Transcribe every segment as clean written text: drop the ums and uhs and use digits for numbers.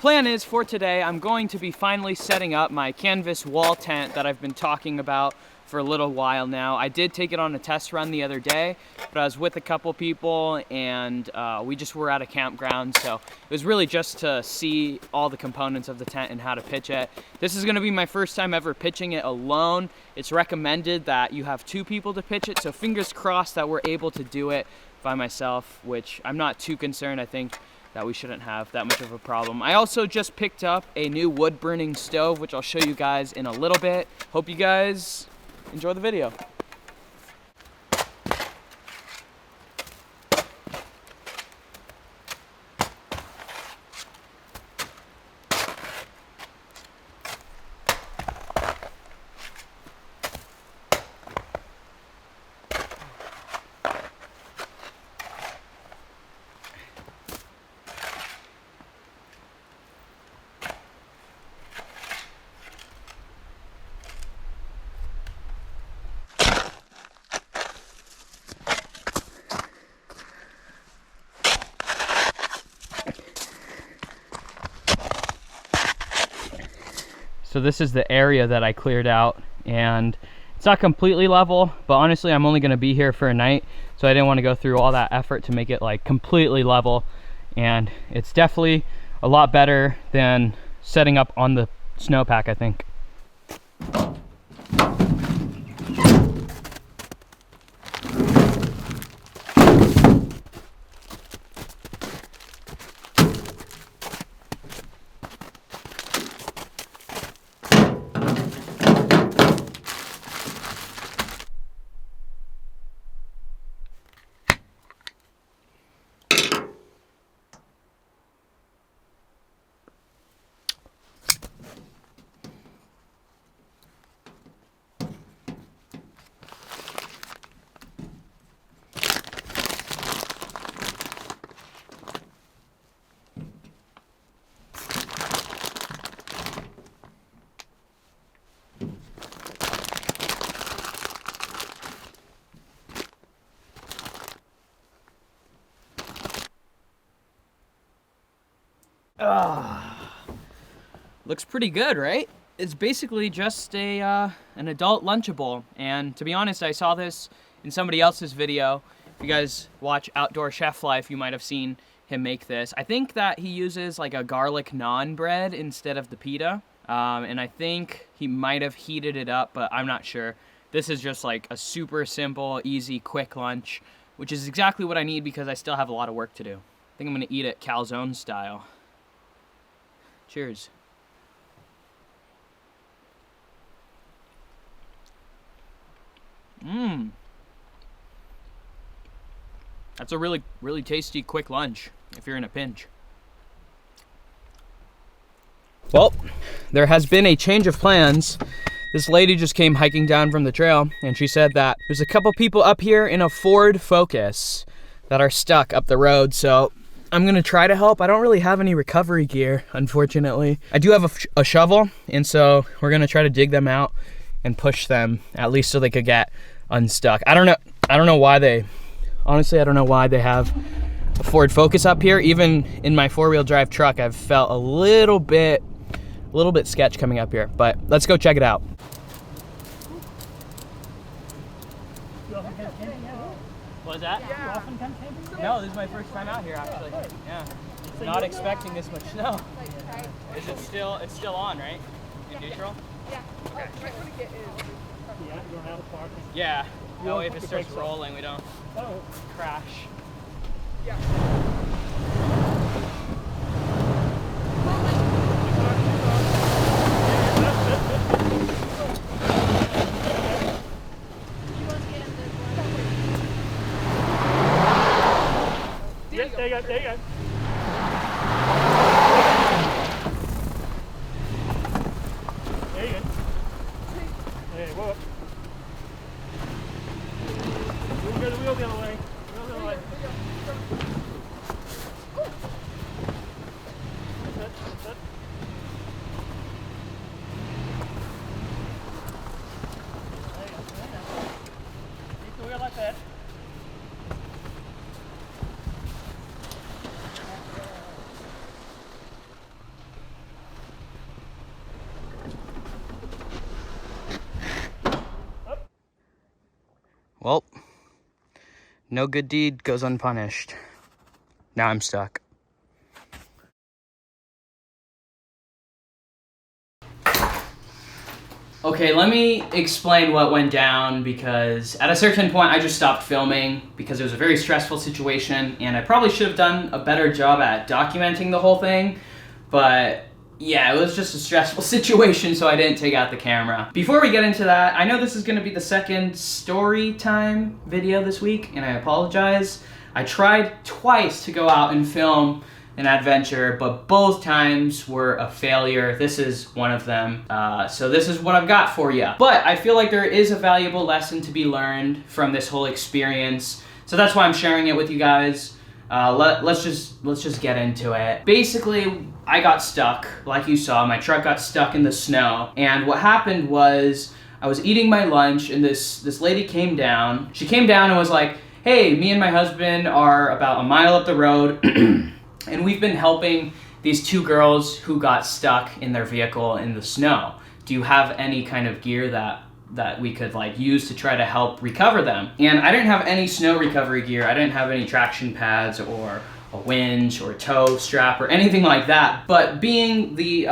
plan is for today, I'm going to be finally setting up my canvas wall tent that I've been talking about for a little while now. I did take it on a test run the other day, but I was with a couple people and we just were at a campground, so it was really just to see all the components of the tent and how to pitch it. This is gonna be my first time ever pitching it alone. It's recommended that you have 2 people to pitch it, so fingers crossed that we're able to do it by myself, which I'm not too concerned. I think that we shouldn't have that much of a problem. I also just picked up a new wood burning stove, which I'll show you guys in a little bit. Hope you guys enjoy the video. So this is the area that I cleared out, and it's not completely level, but honestly I'm only going to be here for a night, so I didn't want to go through all that effort to make it like completely level. And it's definitely a lot better than setting up on the snowpack, I think. Looks pretty good, right? It's basically just a an adult Lunchable, and to be honest, I saw this in somebody else's video. If you guys watch Outdoor Chef Life, you might have seen him make this. I think that he uses like a garlic naan bread instead of the pita, and I think he might have heated it up, but I'm not sure. This is just like a super simple, easy, quick lunch, which is exactly what I need because I still have a lot of work to do. I think I'm gonna eat it calzone style. Cheers. That's a really, really tasty, quick lunch if you're in a pinch. Well, there has been a change of plans. This lady just came hiking down from the trail, and she said that there's a couple people up here in a Ford Focus that are stuck up the road, so I'm gonna try to help. I don't really have any recovery gear, unfortunately. I do have a shovel, and so we're gonna try to dig them out and push them, at least so they could get unstuck. I don't know why they, honestly, I don't know why they have a Ford Focus up here. Even in my 4-wheel drive truck, I've felt a little bit sketch coming up here, but let's go check it out. What was that? You often come camping? No, this is my first time out here, actually. Yeah. Not expecting this much snow. Is it still, it's still on, right? In neutral? Yeah. Okay. Yeah, you don't have a park. Yeah. That way if it starts rolling, we don't crash. Yeah. There you go, there you go. There you go. There, whoa up. We'll go the wheel the other way. Wheel the other way. That's it. There you go. Keep the wheel like that. No good deed goes unpunished. Now I'm stuck. Okay, let me explain what went down, because at a certain point I just stopped filming because it was a very stressful situation and I probably should have done a better job at documenting the whole thing, but yeah, it was just a stressful situation, so I didn't take out the camera. Before we get into that, I know this is going to be the second story time video this week, and I apologize. I tried twice to go out and film an adventure, but both times were a failure. This is one of them. So this is what I've got for you. But I feel like there is a valuable lesson to be learned from this whole experience. So that's why I'm sharing it with you guys. Let's just get into it. Basically, I got stuck, like you saw. My truck got stuck in the snow. And what happened was I was eating my lunch and this lady came down. She came down and was like, "Hey, me and my husband are about a mile up the road and we've been helping these two girls who got stuck in their vehicle in the snow. Do you have any kind of gear that we could like use to try to help recover them?" And I didn't have any snow recovery gear. I didn't have any traction pads or a winch or a tow strap or anything like that. But being the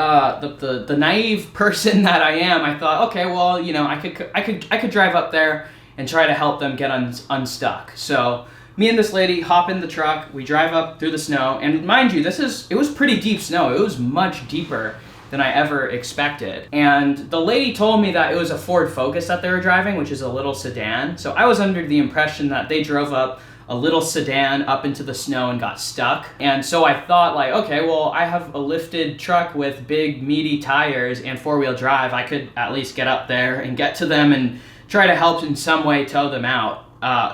naive person that I am, I thought, okay, well, you know, I could drive up there and try to help them get unstuck. So me and this lady hop in the truck, we drive up through the snow, and mind you, it was pretty deep snow. It was much deeper than I ever expected. And the lady told me that it was a Ford Focus that they were driving, which is a little sedan. So I was under the impression that they drove up a little sedan up into the snow and got stuck. And so I thought like, okay, well, I have a lifted truck with big meaty tires and four-wheel drive. I could at least get up there and get to them and try to help in some way tow them out.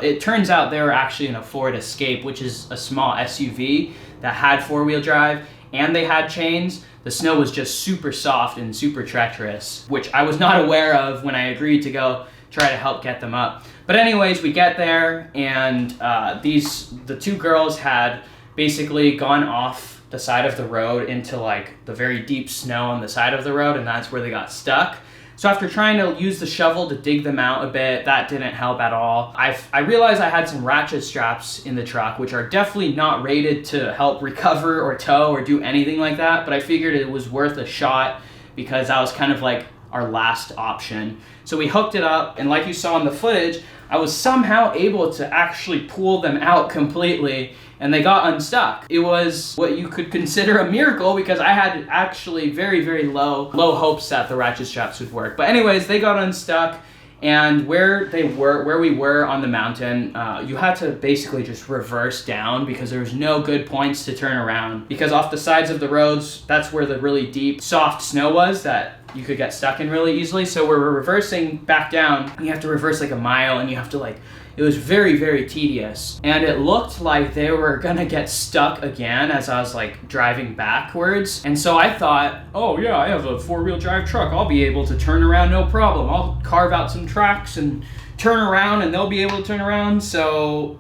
It turns out they were actually in a Ford Escape, which is a small SUV that had four-wheel drive, and they had chains. The snow was just super soft and super treacherous, which I was not aware of when I agreed to go try to help get them up. But anyways, we get there, and the two girls had basically gone off the side of the road into like the very deep snow on the side of the road, and that's where they got stuck. So after trying to use the shovel to dig them out a bit, that didn't help at all. I realized I had some ratchet straps in the truck, which are definitely not rated to help recover or tow or do anything like that, but I figured it was worth a shot because that was kind of like our last option. So we hooked it up, and like you saw in the footage, I was somehow able to actually pull them out completely, and they got unstuck. It was what you could consider a miracle because I had actually very, very low hopes that the ratchet straps would work. But anyways, they got unstuck, and where we were on the mountain, you had to basically just reverse down because there was no good points to turn around, because off the sides of the roads, that's where the really deep, soft snow was that you could get stuck in really easily. So we're reversing back down. You have to reverse like a mile, and you have to like, it was very, very tedious. And it looked like they were gonna get stuck again as I was like driving backwards. And so I thought, oh yeah, I have a four-wheel drive truck. I'll be able to turn around no problem. I'll carve out some tracks and turn around and they'll be able to turn around. So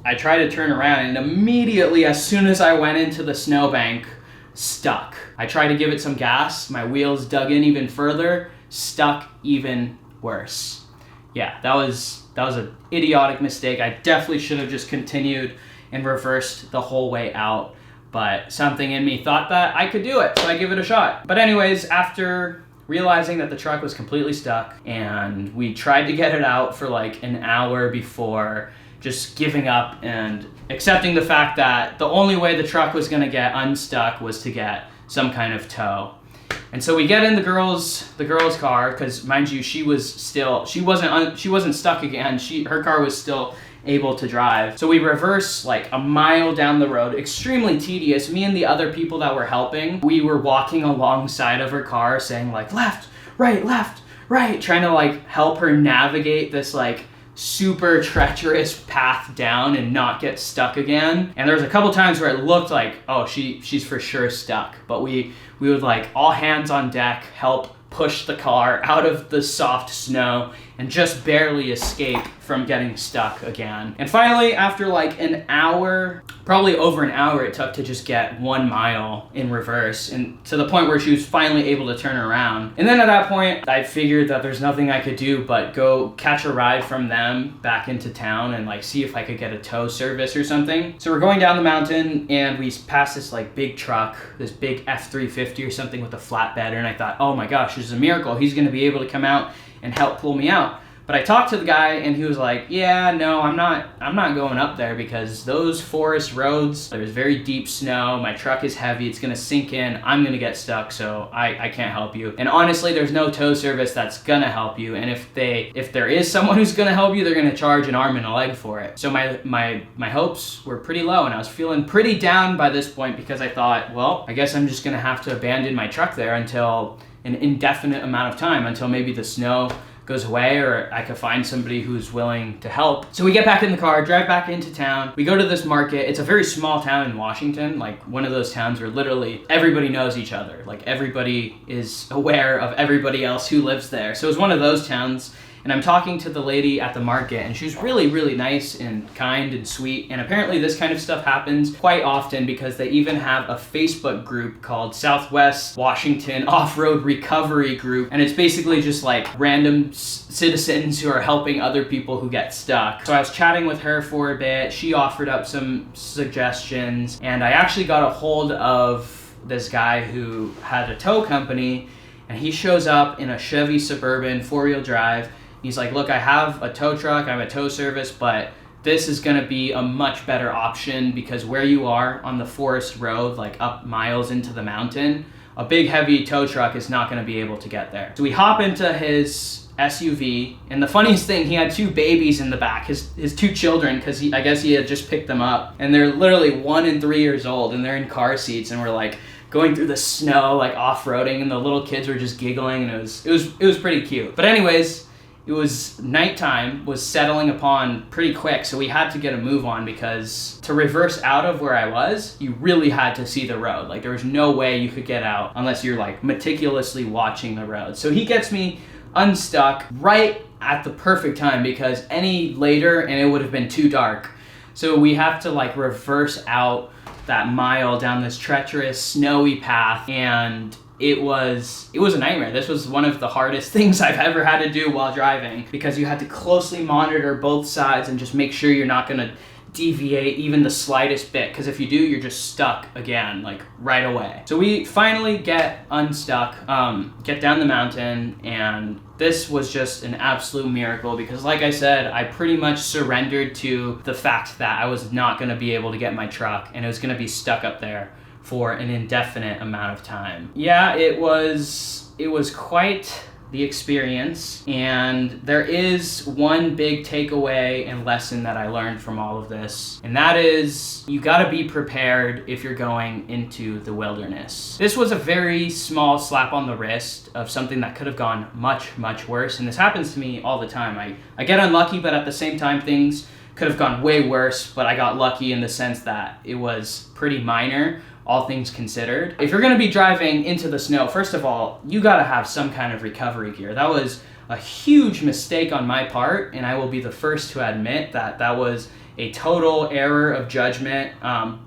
I tried to turn around, and immediately as soon as I went into the snowbank, stuck. I tried to give it some gas. My wheels dug in even further, stuck even worse. Yeah, that was an idiotic mistake. I definitely should have just continued and reversed the whole way out, but something in me thought that I could do it, so I give it a shot. But anyways, after realizing that the truck was completely stuck, and we tried to get it out for like an hour before just giving up and accepting the fact that the only way the truck was gonna get unstuck was to get some kind of tow. And so we get in the girl's car, because mind you, she wasn't stuck again. Her car was still able to drive. So we reverse like a mile down the road, extremely tedious. Me and the other people that were helping, we were walking alongside of her car saying like left, right, trying to like help her navigate this like super treacherous path down and not get stuck again. And there was a couple times where it looked like, oh, she's for sure stuck. But we would like all hands on deck help push the car out of the soft snow and just barely escape from getting stuck again. And finally, after like an hour, probably over an hour it took to just get 1 mile in reverse, and to the point where she was finally able to turn around. And then at that point, I figured that there's nothing I could do but go catch a ride from them back into town and like see if I could get a tow service or something. So we're going down the mountain and we passed this like big truck, this big F-350 or something with a flatbed, and I thought, oh my gosh, this is a miracle. He's gonna be able to come out and help pull me out. But I talked to the guy and he was like, yeah, no, I'm not going up there because those forest roads, there's very deep snow, my truck is heavy, it's gonna sink in, I'm gonna get stuck, so I can't help you. And honestly, there's no tow service that's gonna help you, and if there is someone who's gonna help you, they're gonna charge an arm and a leg for it. So my hopes were pretty low, and I was feeling pretty down by this point because I thought, well, I guess I'm just gonna have to abandon my truck there until an indefinite amount of time, until maybe the snow goes away or I could find somebody who's willing to help. So we get back in the car, drive back into town. We go to this market. It's a very small town in Washington, like one of those towns where literally everybody knows each other. Like everybody is aware of everybody else who lives there. So it's one of those towns. And I'm talking to the lady at the market, and she's really, really nice and kind and sweet. And apparently this kind of stuff happens quite often because they even have a Facebook group called Southwest Washington Off-Road Recovery Group. And it's basically just like random citizens who are helping other people who get stuck. So I was chatting with her for a bit. She offered up some suggestions, and I actually got a hold of this guy who had a tow company, and he shows up in a Chevy Suburban 4-wheel drive. He's like, look, I have a tow truck, I have a tow service, but this is gonna be a much better option because where you are on the forest road, like up miles into the mountain, a big heavy tow truck is not gonna be able to get there. So we hop into his SUV, and the funniest thing, he had 2 babies in the back, his 2 children, because I guess he had just picked them up, and they're literally 1 and 3 years old, and they're in car seats, and we're like going through the snow, like off-roading, and the little kids were just giggling, and it was pretty cute. But anyways, it was nighttime, was settling upon pretty quick, so we had to get a move on because to reverse out of where I was, you really had to see the road. Like there was no way you could get out unless you're like meticulously watching the road. So he gets me unstuck right at the perfect time because any later and it would have been too dark. So we have to like reverse out that mile down this treacherous snowy path, and it was a nightmare. This was one of the hardest things I've ever had to do while driving because you had to closely monitor both sides and just make sure you're not gonna deviate even the slightest bit, because if you do, you're just stuck again, like right away. So we finally get unstuck, get down the mountain, and this was just an absolute miracle because like I said, I pretty much surrendered to the fact that I was not gonna be able to get my truck and it was gonna be stuck up there for an indefinite amount of time. Yeah, it was quite the experience, and there is one big takeaway and lesson that I learned from all of this, and that is you gotta be prepared if you're going into the wilderness. This was a very small slap on the wrist of something that could have gone much, much worse, and this happens to me all the time. I get unlucky, but at the same time things could have gone way worse, but I got lucky in the sense that it was pretty minor, all things considered. If you're gonna be driving into the snow, first of all, you gotta have some kind of recovery gear. That was a huge mistake on my part, and I will be the first to admit that that was a total error of judgment.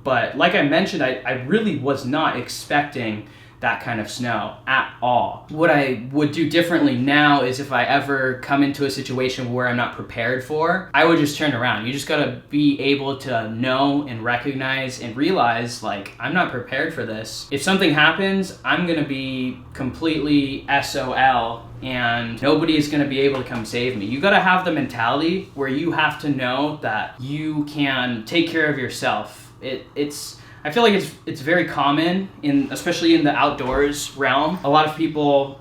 But like I mentioned, I really was not expecting that kind of snow at all. What I would do differently now is if I ever come into a situation where I'm not prepared for, I would just turn around. You just gotta be able to know and recognize and realize, like, I'm not prepared for this. If something happens, I'm gonna be completely SOL and nobody is gonna be able to come save me. You gotta have the mentality where you have to know that you can take care of yourself. I feel like it's very common, especially in the outdoors realm. A lot of people,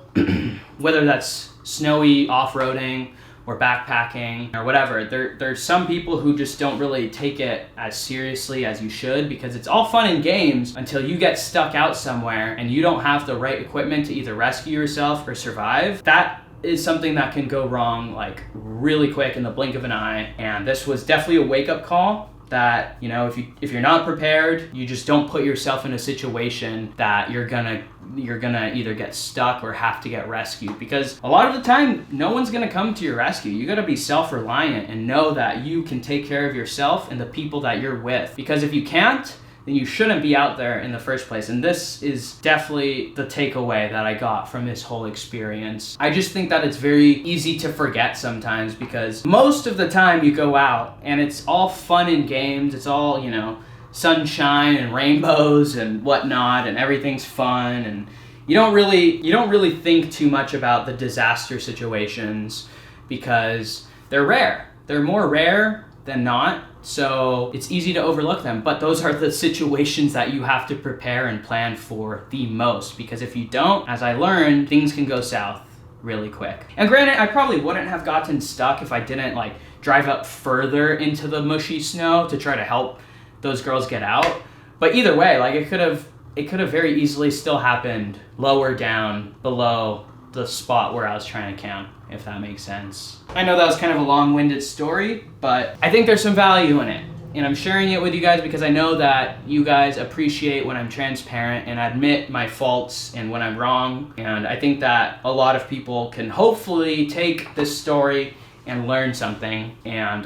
whether that's snowy off-roading or backpacking or whatever, there's some people who just don't really take it as seriously as you should because it's all fun and games until you get stuck out somewhere and you don't have the right equipment to either rescue yourself or survive. That is something that can go wrong like really quick in the blink of an eye, and this was definitely a wake-up call that, you know, if you're not prepared, you just don't put yourself in a situation that you're gonna either get stuck or have to get rescued, because a lot of the time no one's gonna come to your rescue. You gotta be self-reliant and know that you can take care of yourself and the people that you're with, because if you can't, then you shouldn't be out there in the first place. And this is definitely the takeaway that I got from this whole experience. I just think that it's very easy to forget sometimes, because most of the time you go out and it's all fun and games. It's all, you know, sunshine and rainbows and whatnot, and everything's fun, and you don't really think too much about the disaster situations, because they're rare. They're more rare than not, so it's easy to overlook them. But those are the situations that you have to prepare and plan for the most, because if you don't, as I learned, things can go south really quick. And granted, I probably wouldn't have gotten stuck if I didn't like drive up further into the mushy snow to try to help those girls get out. But either way, like it could have very easily still happened lower down below the spot where I was trying to camp, if that makes sense. I know that was kind of a long-winded story, but I think there's some value in it. And I'm sharing it with you guys because I know that you guys appreciate when I'm transparent and admit my faults and when I'm wrong. And I think that a lot of people can hopefully take this story and learn something and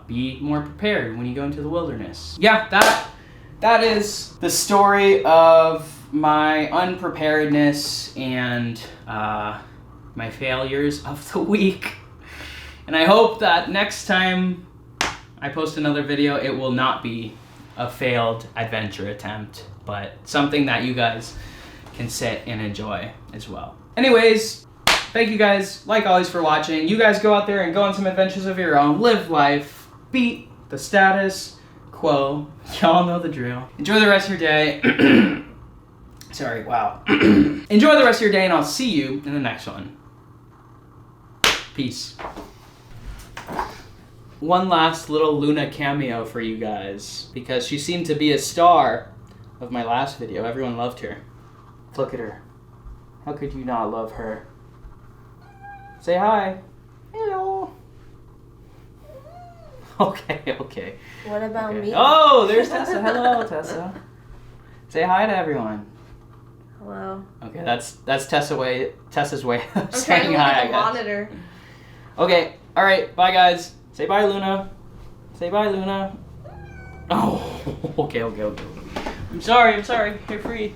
be more prepared when you go into the wilderness. Yeah, that is the story of my unpreparedness and my failures of the week. And I hope that next time I post another video, it will not be a failed adventure attempt, but something that you guys can sit and enjoy as well. Anyways, thank you guys, like always, for watching. You guys go out there and go on some adventures of your own. Live life. Beat the status quo. Y'all know the drill. Enjoy the rest of your day. Sorry, wow. Enjoy the rest of your day, and I'll see you in the next one. Peace. One last little Luna cameo for you guys, because she seemed to be a star of my last video. Everyone loved her. Look at her. How could you not love her? Say hi. Hello. Okay. What about me? Oh, there's Tessa. Hello, Tessa. Say hi to everyone. Hello. Okay, that's Tessa's way of I'm trying saying to look hi, at I the guess. monitor. Okay, alright, bye guys. Say bye, Luna. Say bye, Luna. Oh, okay. I'm sorry. You're free.